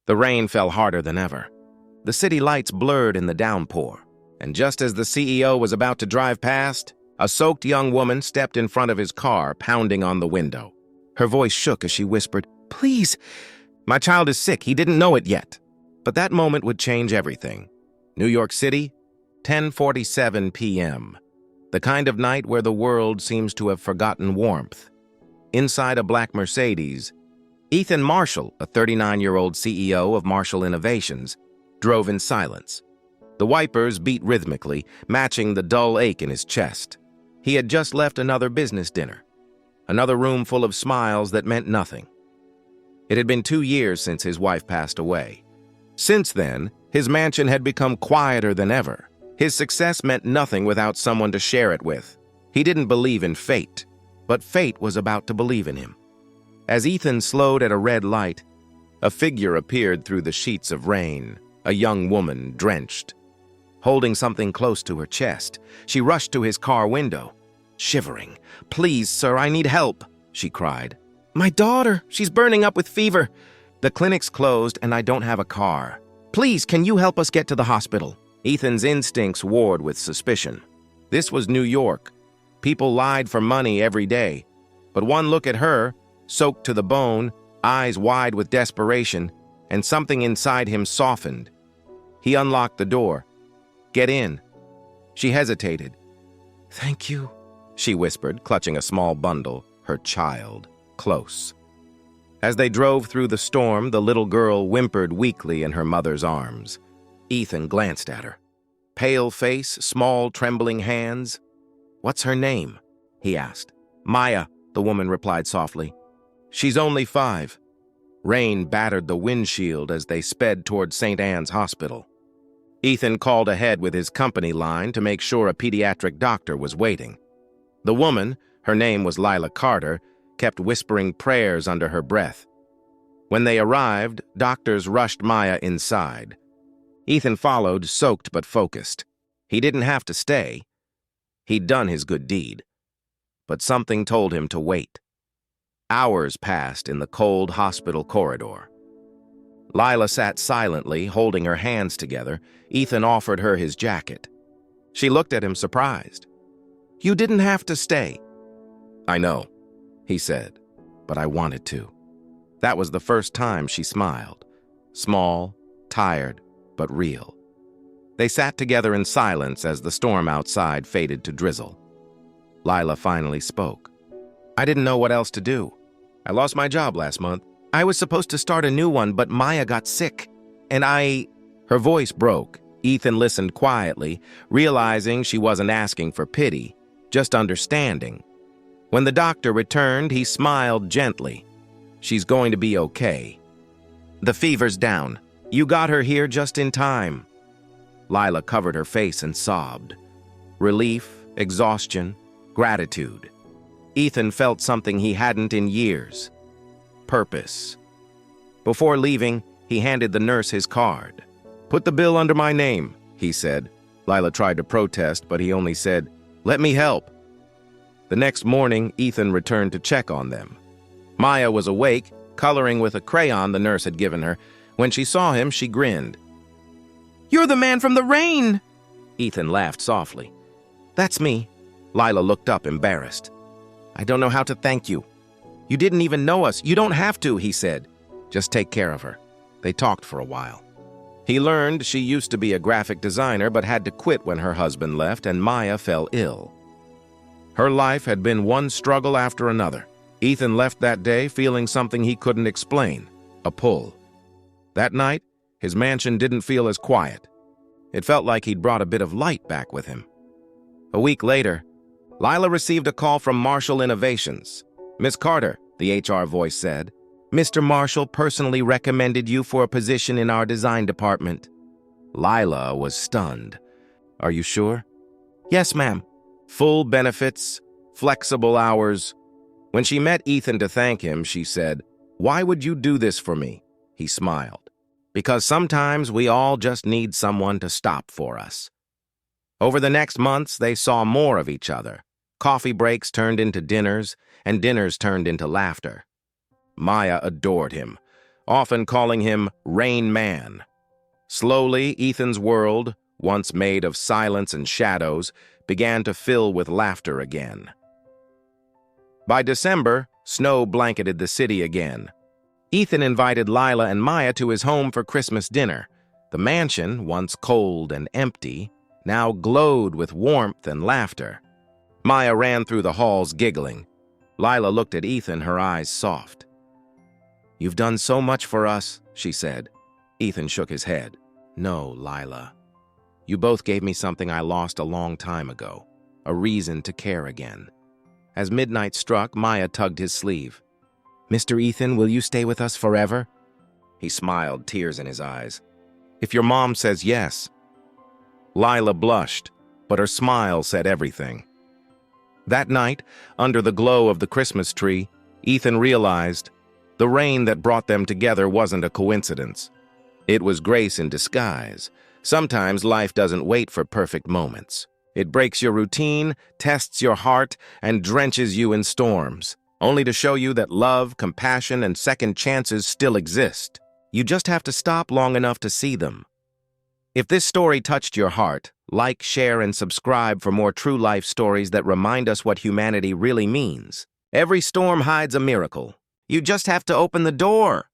The rain fell harder than ever. The city lights blurred in the downpour, and just as the CEO was about to drive past, a soaked young woman stepped in front of his car, pounding on the window. Her voice shook as she whispered, "Please, my child is sick. He didn't know it yet." But that moment would change everything. New York City, 10:47 p.m. The kind of night where the world seems to have forgotten warmth. Inside a black Mercedes, Ethan Marshall, a 39-year-old CEO of Marshall Innovations, drove in silence. The wipers beat rhythmically, matching the dull ache in his chest. He had just left another business dinner, another room full of smiles that meant nothing. It had been 2 years since his wife passed away. Since then, his mansion had become quieter than ever. His success meant nothing without someone to share it with. He didn't believe in fate, but fate was about to believe in him. As Ethan slowed at a red light, a figure appeared through the sheets of rain, a young woman drenched. Holding something close to her chest, she rushed to his car window. Shivering, "Please, sir, I need help," she cried. "My daughter, she's burning up with fever. The clinic's closed and I don't have a car. Please, can you help us get to the hospital?" Ethan's instincts warred with suspicion. This was New York. People lied for money every day. But one look at her, soaked to the bone, eyes wide with desperation, and something inside him softened. He unlocked the door. "Get in." She hesitated. "Thank you," she whispered, clutching a small bundle, her child, close. As they drove through the storm, the little girl whimpered weakly in her mother's arms. Ethan glanced at her. Pale face, small, trembling hands. "What's her name?" he asked. "Maya," the woman replied softly. "She's only 5. Rain battered the windshield as they sped toward St. Anne's Hospital. Ethan called ahead with his company line to make sure a pediatric doctor was waiting. The woman, her name was Lila Carter, kept whispering prayers under her breath. When they arrived, doctors rushed Maya inside. Ethan followed, soaked but focused. He didn't have to stay. He'd done his good deed. But something told him to wait. Hours passed in the cold hospital corridor. Lila sat silently, holding her hands together. Ethan offered her his jacket. She looked at him surprised. "You didn't have to stay." "I know," he said, "but I wanted to." That was the first time she smiled. Small, tired, but real. They sat together in silence as the storm outside faded to drizzle. Lila finally spoke. "I didn't know what else to do. I lost my job last month. I was supposed to start a new one, but Maya got sick, and I—" Her voice broke. Ethan listened quietly, realizing she wasn't asking for pity, just understanding. When the doctor returned, he smiled gently. "She's going to be okay. The fever's down. You got her here just in time." Lila covered her face and sobbed. Relief, exhaustion, gratitude. Ethan felt something he hadn't in years. Purpose. Before leaving, he handed the nurse his card. "Put the bill under my name," he said. Lila tried to protest, but he only said, "Let me help." The next morning, Ethan returned to check on them. Maya was awake, coloring with a crayon the nurse had given her. When she saw him, she grinned. "You're the man from the rain!" Ethan laughed softly. "That's me." Lila looked up, embarrassed. "I don't know how to thank you. You didn't even know us. You don't have to," he said. "Just take care of her." They talked for a while. He learned she used to be a graphic designer but had to quit when her husband left and Maya fell ill. Her life had been one struggle after another. Ethan left that day feeling something he couldn't explain, a pull. That night, his mansion didn't feel as quiet. It felt like he'd brought a bit of light back with him. A week later, Lila received a call from Marshall Innovations. "Miss Carter," the HR voice said, "Mr. Marshall personally recommended you for a position in our design department." Lila was stunned. "Are you sure?" "Yes, ma'am." Full benefits, flexible hours. When she met Ethan to thank him, she said, "Why would you do this for me?" He smiled. "Because sometimes we all just need someone to stop for us." Over the next months, they saw more of each other. Coffee breaks turned into dinners, and dinners turned into laughter. Maya adored him. often calling him Rain Man. Slowly, Ethan's world, once made of silence and shadows, began to fill with laughter again. By December, snow blanketed the city again. Ethan invited Lila and Maya to his home for Christmas dinner. The mansion, once cold and empty, now glowed with warmth and laughter. Maya ran through the halls giggling. Lila looked at Ethan, her eyes soft. "You've done so much for us," she said. Ethan shook his head. "No, Lila. You both gave me something I lost a long time ago, a reason to care again." As midnight struck, Maya tugged his sleeve. "Mr. Ethan, will you stay with us forever?" He smiled, tears in his eyes. "If your mom says yes." Lila blushed, but her smile said everything. That night, under the glow of the Christmas tree, Ethan realized the rain that brought them together wasn't a coincidence. It was grace in disguise. Sometimes life doesn't wait for perfect moments. It breaks your routine, tests your heart, and drenches you in storms, only to show you that love, compassion, and second chances still exist. You just have to stop long enough to see them. If this story touched your heart, like, share, and subscribe for more true life stories that remind us what humanity really means. Every storm hides a miracle. You just have to open the door.